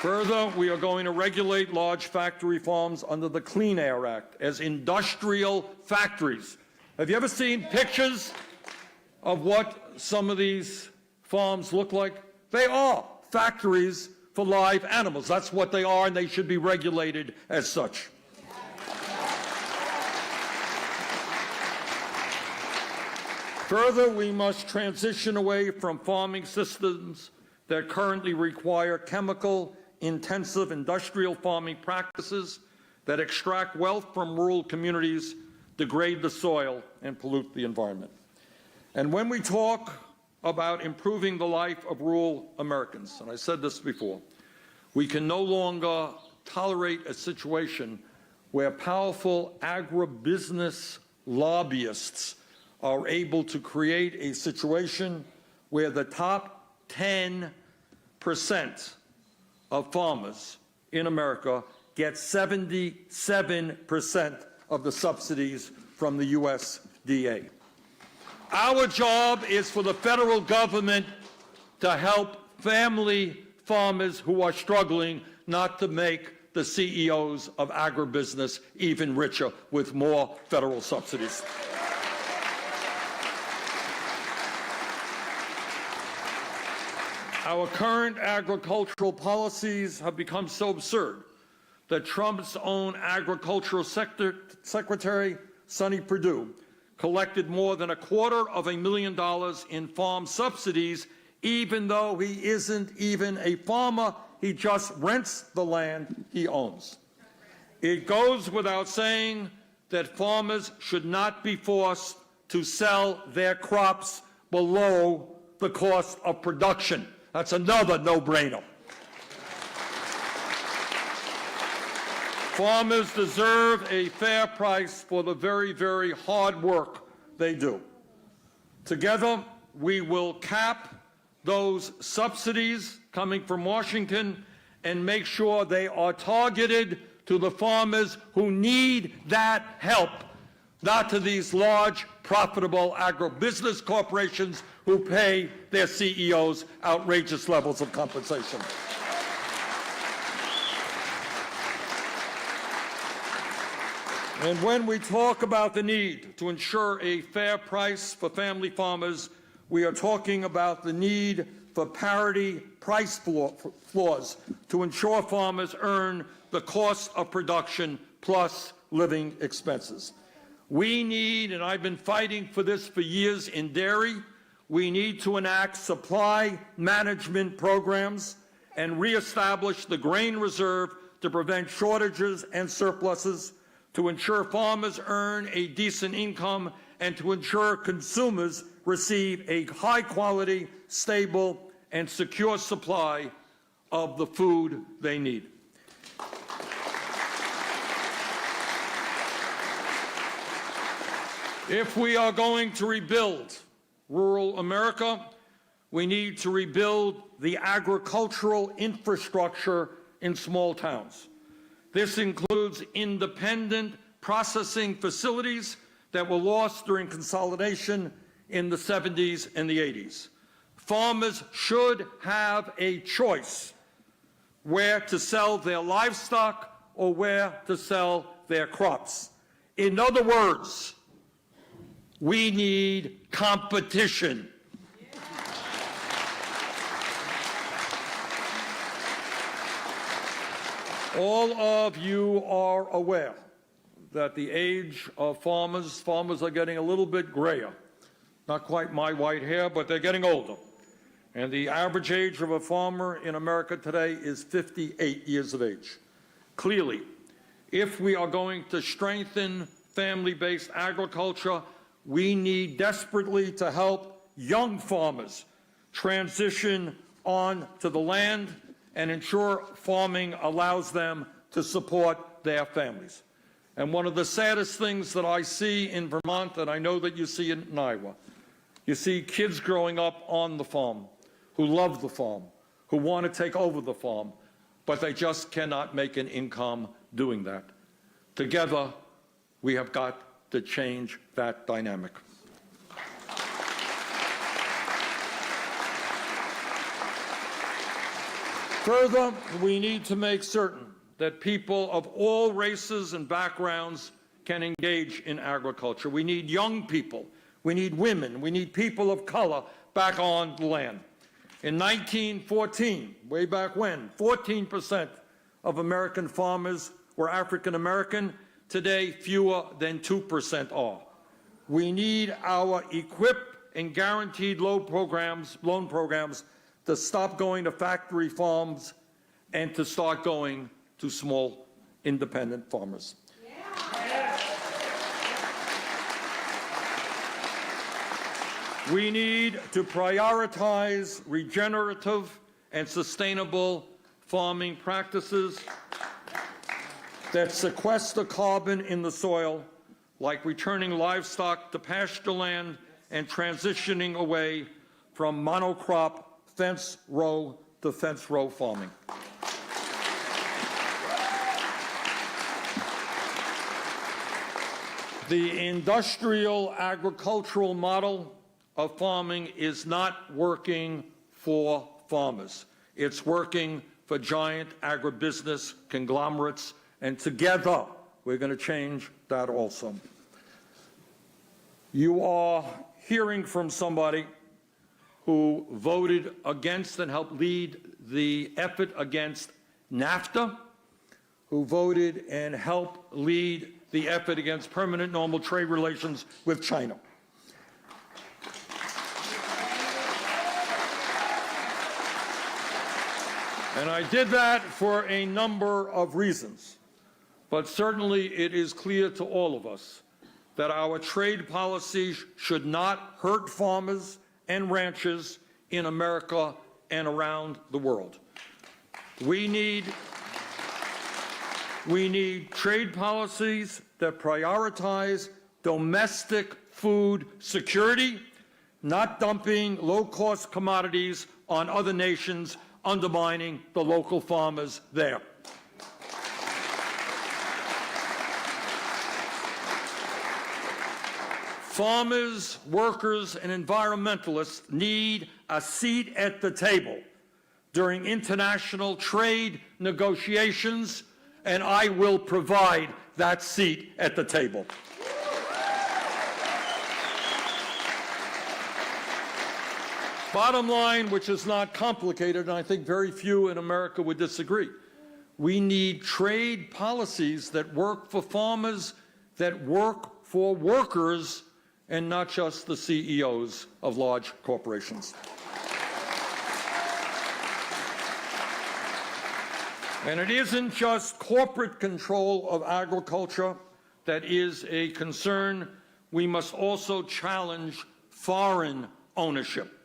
Further, we are going to regulate large factory farms under the Clean Air Act as industrial factories. Have you ever seen pictures of what some of these farms look like? They are factories for live animals. That's what they are, and they should be regulated as such. Further, we must transition away from farming systems that currently require chemical-intensive industrial farming practices that extract wealth from rural communities, degrade the soil, and pollute the environment. And when we talk about improving the life of rural Americans, and I said this before, we can no longer tolerate a situation where powerful agribusiness lobbyists are able to create a situation where the top 10% of farmers in America get 77% of the subsidies from the USDA. Our job is for the federal government to help family farmers who are struggling, not to make the CEOs of agribusiness even richer with more federal subsidies. Our current agricultural policies have become so absurd that Trump's own agricultural secretary, Sonny Perdue, collected more than $250,000 in farm subsidies, even though he isn't even a farmer. He just rents the land he owns. It goes without saying that farmers should not be forced to sell their crops below the cost of production. That's another no-brainer. Farmers deserve a fair price for the very, very hard work they do. Together, we will cap those subsidies coming from Washington and make sure they are targeted to the farmers who need that help, not to these large, profitable agribusiness corporations who pay their CEOs outrageous levels of compensation. And when we talk about the need to ensure a fair price for family farmers, we are talking about the need for parity price floors to ensure farmers earn the cost of production plus living expenses. We need, and I've been fighting for this for years in dairy, we need to enact supply management programs and reestablish the grain reserve to prevent shortages and surpluses, to ensure farmers earn a decent income, and to ensure consumers receive a high-quality, stable, and secure supply of the food they need. If we are going to rebuild rural America, we need to rebuild the agricultural infrastructure in small towns. This includes independent processing facilities that were lost during consolidation in the 70s and the 80s. Farmers should have a choice where to sell their livestock or where to sell their crops. In other words, we need competition. All of you are aware that the age of farmers are getting a little bit grayer. Not quite my white hair, but they're getting older. And the average age of a farmer in America today is 58 years of age. Clearly, if we are going to strengthen family-based agriculture, we need desperately to help young farmers transition on to the land and ensure farming allows them to support their families. And one of the saddest things that I see in Vermont, and I know that you see it in Iowa, you see kids growing up on the farm who love the farm, who want to take over the farm, but they just cannot make an income doing that. Together, we have got to change that dynamic. Further, we need to make certain that people of all races and backgrounds can engage in agriculture. We need young people, we need women, we need people of color back on the land. In 1914, way back when, 14% of American farmers were African American. Today, fewer than 2% are. We need our EQIP and guaranteed loan programs to stop going to factory farms and to start going to small independent farmers. We need to prioritize regenerative and sustainable farming practices that sequester carbon in the soil, like returning livestock to pasture land and transitioning away from monocrop fence row to fence row farming. The industrial agricultural model of farming is not working for farmers. It's working for giant agribusiness conglomerates, and together we're going to change that also. You are hearing from somebody who voted against and helped lead the effort against NAFTA, who voted and helped lead the effort against permanent normal trade relations with China. And I did that for a number of reasons, but certainly it is clear to all of us that our trade policies should not hurt farmers and ranchers in America and around the world. We need trade policies that prioritize domestic food security, not dumping low-cost commodities on other nations, undermining the local farmers there. Farmers, workers, and environmentalists need a seat at the table during international trade negotiations, and I will provide that seat at the table. Bottom line, which is not complicated, and I think very few in America would disagree, we need trade policies that work for farmers, that work for workers, and not just the CEOs of large corporations. And it isn't just corporate control of agriculture that is a concern. We must also challenge foreign ownership.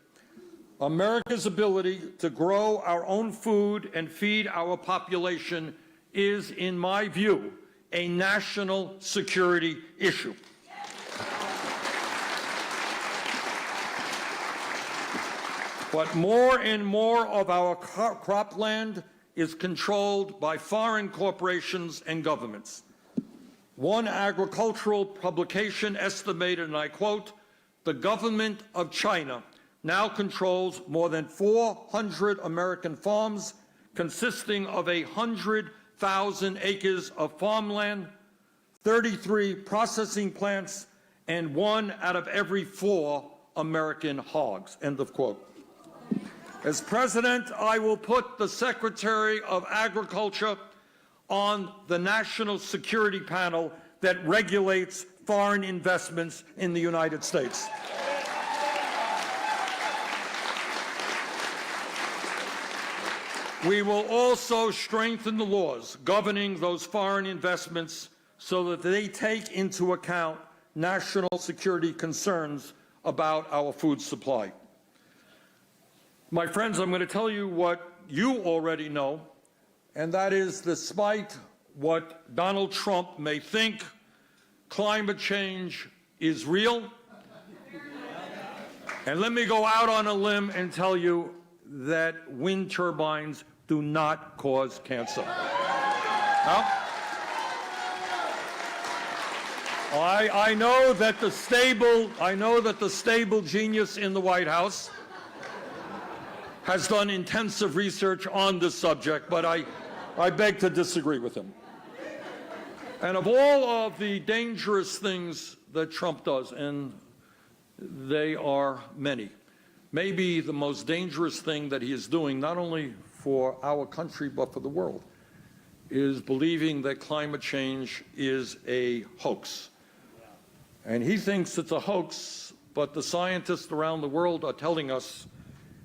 America's ability to grow our own food and feed our population is, in my view, a national security issue. But more and more of our cropland is controlled by foreign corporations and governments. One agricultural publication estimated, and I quote, "The government of China now controls more than 400 American farms, consisting of 100,000 acres of farmland, 33 processing plants, and 1 out of every 4 American hogs," end of quote. As president, I will put the Secretary of Agriculture on the National Security Panel that regulates foreign investments in the United States. We will also strengthen the laws governing those foreign investments so that they take into account national security concerns about our food supply. My friends, I'm going to tell you what you already know, and that is, despite what Donald Trump may think, climate change is real. And let me go out on a limb and tell you that wind turbines do not cause cancer. No? I know that the stable genius in the White House has done intensive research on this subject, but I beg to disagree with him. And of all of the dangerous things that Trump does, and they are many, maybe the most dangerous thing that he is doing, not only for our country but for the world, is believing that climate change is a hoax. And he thinks it's a hoax, but the scientists around the world are telling us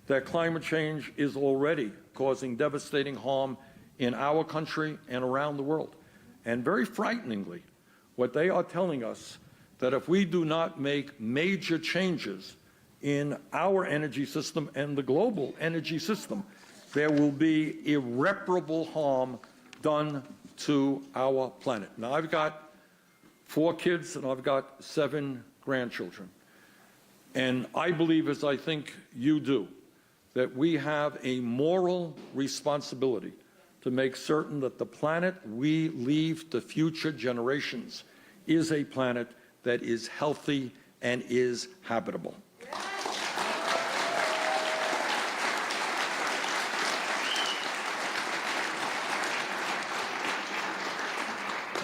that climate change is already causing devastating harm in our country and around the world. And very frighteningly, what they are telling us, that if we do not make major changes in our energy system and the global energy system, there will be irreparable harm done to our planet. Now, I've got 4 kids and I've got 7 grandchildren. And I believe, as I think you do, that we have a moral responsibility to make certain that the planet we leave to future generations is a planet that is healthy and is habitable.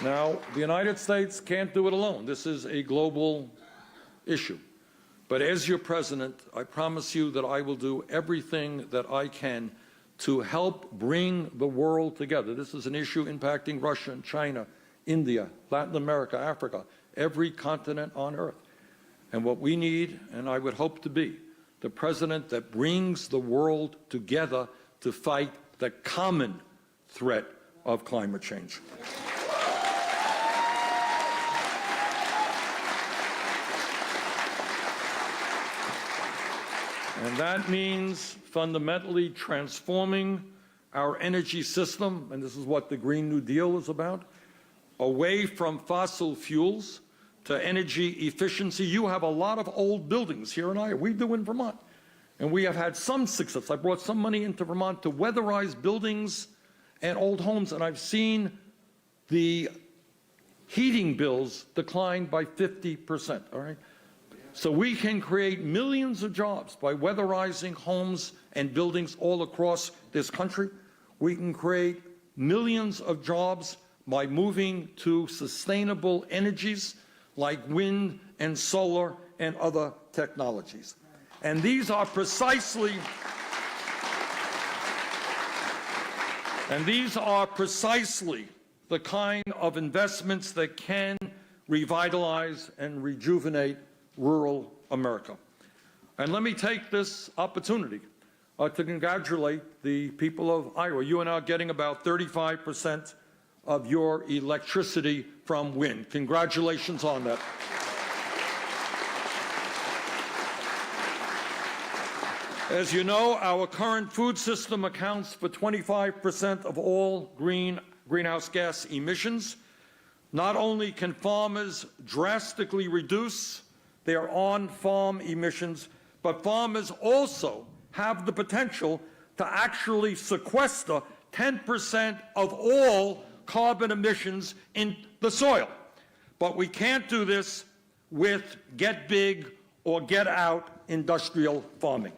Now, the United States can't do it alone. This is a global issue. But as your president, I promise you that I will do everything that I can to help bring the world together. This is an issue impacting Russia and China, India, Latin America, Africa, every continent on earth. And what we need, and I would hope to be, the president that brings the world together to fight the common threat of climate change. And that means fundamentally transforming our energy system, and this is what the Green New Deal is about, away from fossil fuels to energy efficiency. You have a lot of old buildings here in Iowa. We do in Vermont. And we have had some success. I brought some money into Vermont to weatherize buildings and old homes, and I've seen the heating bills decline by 50%, all right? So we can create millions of jobs by weatherizing homes and buildings all across this country. We can create millions of jobs by moving to sustainable energies like wind and solar and other technologies. And these are precisely the kind of investments that can revitalize and rejuvenate rural America. And let me take this opportunity to congratulate the people of Iowa. You are now getting about 35% of your electricity from wind. Congratulations on that. As you know, our current food system accounts for 25% of all greenhouse gas emissions. Not only can farmers drastically reduce their on-farm emissions, but farmers also have the potential to actually sequester 10% of all carbon emissions in the soil. But we can't do this with get big or get out industrial farming.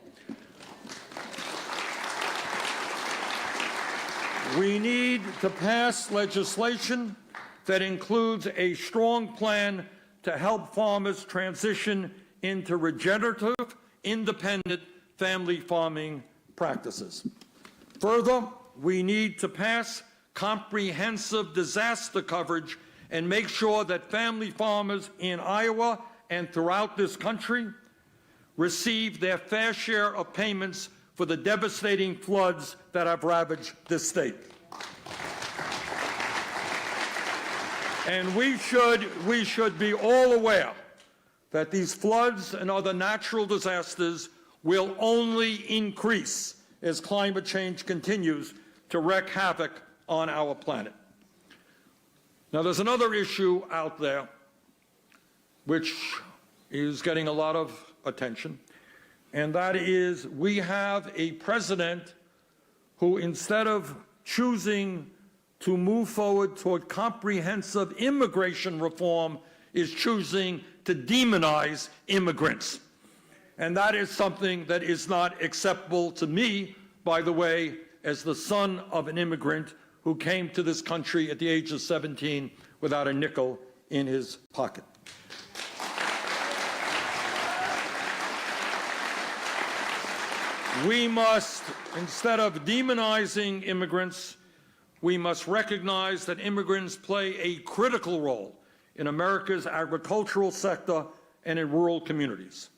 We need to pass legislation that includes a strong plan to help farmers transition into regenerative, independent family farming practices. Further, we need to pass comprehensive disaster coverage and make sure that family farmers in Iowa and throughout this country receive their fair share of payments for the devastating floods that have ravaged this state. And we should be all aware that these floods and other natural disasters will only increase as climate change continues to wreak havoc on our planet. Now, there's another issue out there which is getting a lot of attention, and that is we have a president who, instead of choosing to move forward toward comprehensive immigration reform, is choosing to demonize immigrants. And that is something that is not acceptable to me, by the way, as the son of an immigrant who came to this country at the age of 17 without a nickel in his pocket. We must, instead of demonizing immigrants, we must recognize that immigrants play a critical role in America's agricultural sector and in rural communities.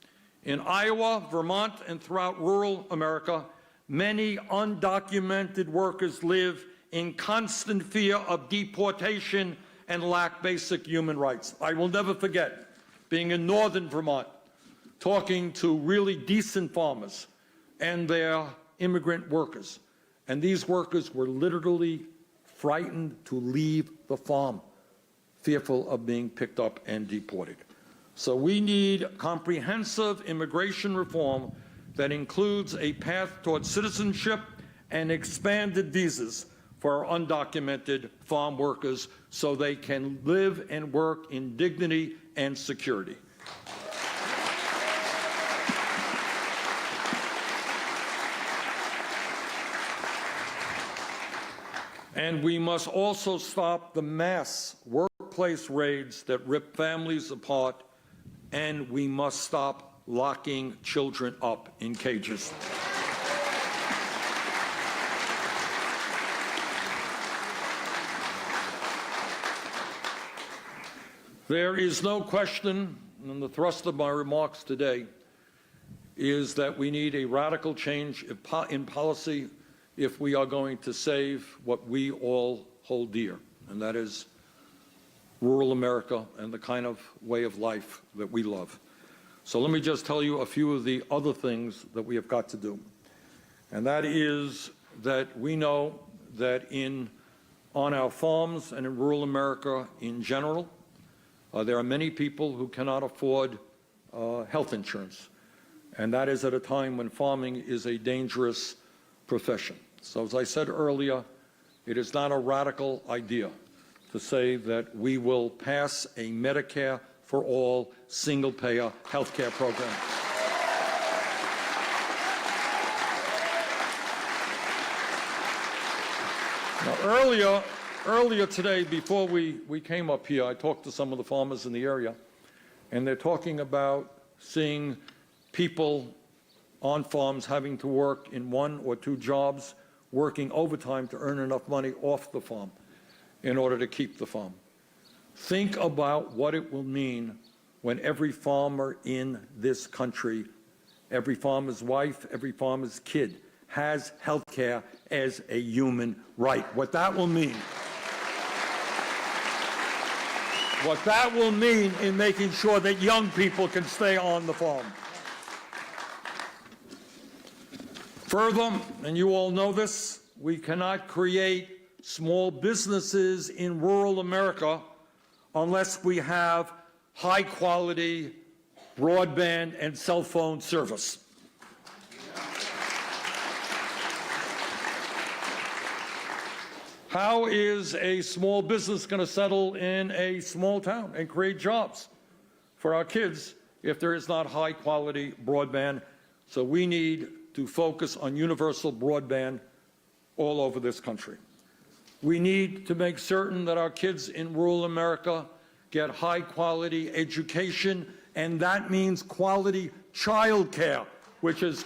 In Iowa, Vermont, and throughout rural America, many undocumented workers live in constant fear of deportation and lack basic human rights. I will never forget being in northern Vermont, talking to really decent farmers and their immigrant workers. And these workers were literally frightened to leave the farm, fearful of being picked up and deported. So we need comprehensive immigration reform that includes a path towards citizenship and expanded visas for our undocumented farm workers so they can live and work in dignity and security. And we must also stop the mass workplace raids that rip families apart, and we must stop locking children up in cages. There is no question, and the thrust of my remarks today is that we need a radical change in policy if we are going to save what we all hold dear, and that is rural America and the kind of way of life that we love. So let me just tell you a few of the other things that we have got to do. And that is that we know that on our farms and in rural America in general, there are many people who cannot afford health insurance. And that is at a time when farming is a dangerous profession. So as I said earlier, it is not a radical idea to say that we will pass a Medicare for all single-payer health care program. Now, earlier today, before we came up here, I talked to some of the farmers in the area, and they're talking about seeing people on farms having to work in 1 or 2 jobs, working overtime to earn enough money off the farm in order to keep the farm. Think about what it will mean when every farmer in this country, every farmer's wife, every farmer's kid, has health care as a human right. What that will mean. What that will mean in making sure that young people can stay on the farm. Further, and you all know this, we cannot create small businesses in rural America unless we have high-quality broadband and cell phone service. How is a small business going to settle in a small town and create jobs for our kids if there is not high-quality broadband? So we need to focus on universal broadband all over this country. We need to make certain that our kids in rural America get high-quality education, and that means quality child care, which is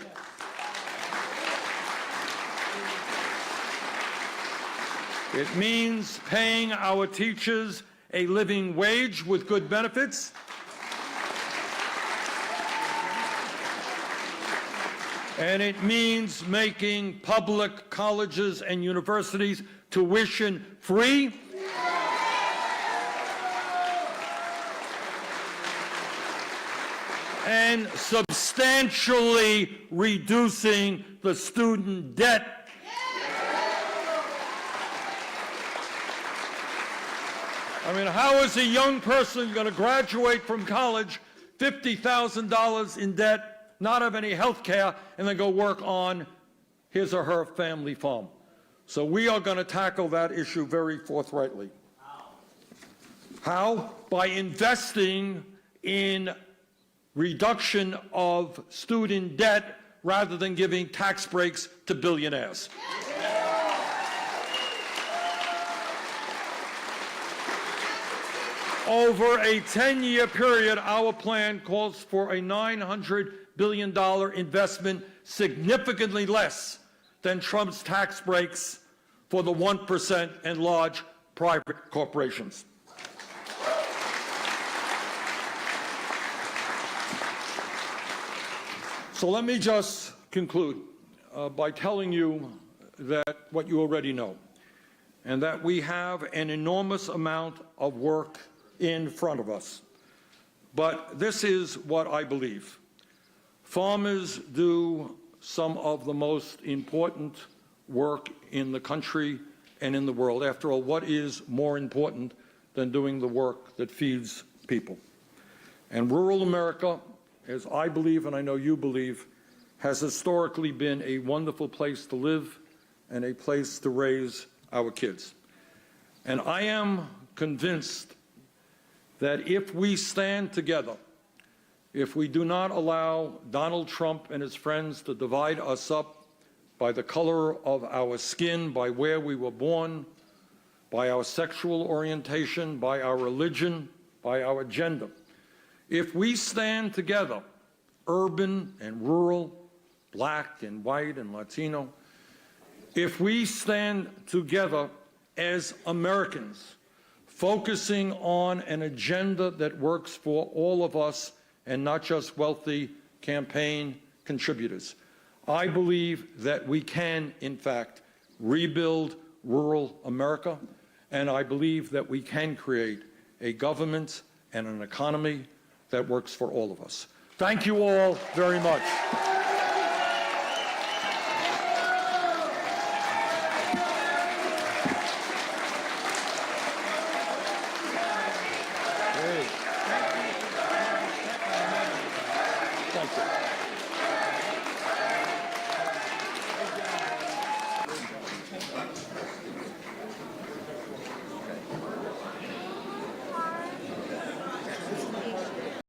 it means paying our teachers a living wage with good benefits. And it means making public colleges and universities tuition free. And substantially reducing the student debt. I mean, how is a young person going to graduate from college, $50,000 in debt, not have any health care, and then go work on his or her family farm? So we are going to tackle that issue very forthrightly. How? By investing in reduction of student debt rather than giving tax breaks to billionaires. Over a 10-year period, our plan calls for a $900 billion investment, significantly less than Trump's tax breaks for the 1% and large private corporations. So let me just conclude by telling you that what you already know, and that we have an enormous amount of work in front of us. But this is what I believe. Farmers do some of the most important work in the country and in the world. After all, what is more important than doing the work that feeds people? And rural America, as I believe and I know you believe, has historically been a wonderful place to live and a place to raise our kids. And I am convinced that if we stand together, if we do not allow Donald Trump and his friends to divide us up by the color of our skin, by where we were born, by our sexual orientation, by our religion, by our gender, if we stand together, urban and rural, black and white and Latino, if we stand together as Americans, focusing on an agenda that works for all of us and not just wealthy campaign contributors, I believe that we can, in fact, rebuild rural America, and I believe that we can create a government and an economy that works for all of us. Thank you all very much. Thank you.